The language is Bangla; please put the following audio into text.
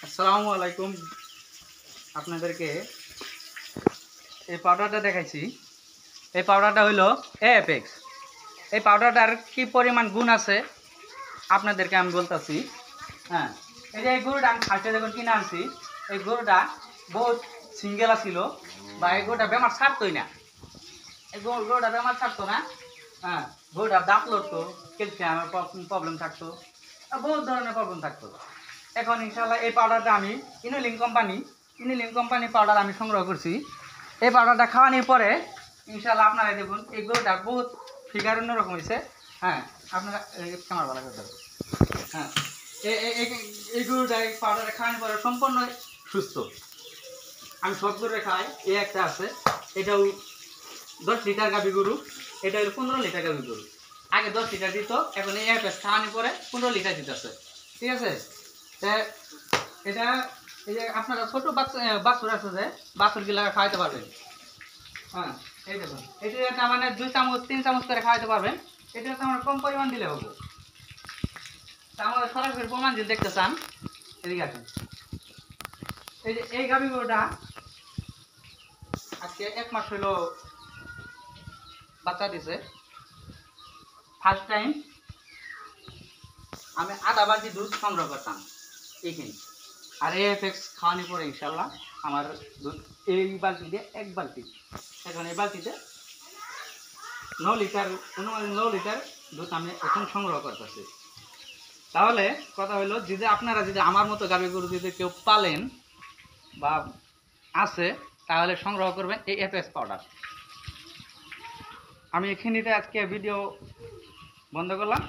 আসসালামু আলাইকুম। আপনাদেরকে এই পাউডারটা দেখাইছি। এই পাউডারটা হইলো এএফএক্স। এই পাউডারটার কি পরিমাণ গুণ আছে আপনাদেরকে আমি বলতেছি। হ্যাঁ, এই যে এই গরুটা আমি ফার্স্টে যখন কিনে আনছি, এই গরুটা বহুত সিঙ্গেল ছিল, বা এই গরুটা বেমার ছাড়তোই না। এই গরুটা বেমার ছাড়তো না। হ্যাঁ, গরুটার দাঁত লড়তো, ক্যালসিয়ামের প্রবলেম থাকতো, বহুত ধরনের প্রবলেম থাকতো। এখন ইনশাল্লাহ এই পাউডারটা আমি ইনিলিং কোম্পানি পাউডার আমি সংগ্রহ করছি। এই পাউডারটা খাওয়ানোর পরে ইনশাল্লাহ আপনারা দেখুন এই গরুটা বহুত ফিগার অন্যরকম হয়েছে। হ্যাঁ, আপনারা ক্যামেরা ভালো করতে হবে। হ্যাঁ, এই গরুটা এই পাউডারটা খাওয়ানোর পরে সম্পূর্ণ সুস্থ। আমি সব গরুরে খাই। এই একটা আছে, এটাও 10 লিটার গাভী গরু, এটা হলো 15 লিটার গাভী গরু। আগে 10 লিটার দিত, এখন এই অ্যাপেস খাওয়ানোর পরে 15 লিটার দিতেছে। ঠিক আছে, এটা এই যে আপনারা ছোট বাছুর আছে, যে বাছুরগুলা খাওয়াইতে পারবেন। হ্যাঁ, এই দেখুন, এটা মানে 2 চামচ 3 চামচ করে খাওয়াইতে পারবেন। এটা আমার কম পরিমাণ দিলে হবে। তা আমাদের সরাসরি প্রমাণ যদি দেখতে চান, এদিকে আসেন। এই যে এই গাভী গরুটা আজকে 1 মাস হলো বাচ্চা দিছে। ফার্স্ট টাইম আমি আধা বালতি দুধ সংগ্রহ করতাম এইখানে, আর এএফএক্স খাওয়ানোর পরে ইনশাল্লাহ আমার দুধ এই বালতি দিয়ে 1 বালতি, এখন এই বালতিতে 9 লিটার, 9 লিটার দুধ আমি এখন সংগ্রহ করতেছি। তাহলে কথা হলো, যদি আপনারা যদি আমার মতো গাভী গরু যদি কেউ পালেন বা আছে, তাহলে সংগ্রহ করবেন এই এফএক্স পাউডার। আমি এখানে আজকে ভিডিও বন্ধ করলাম।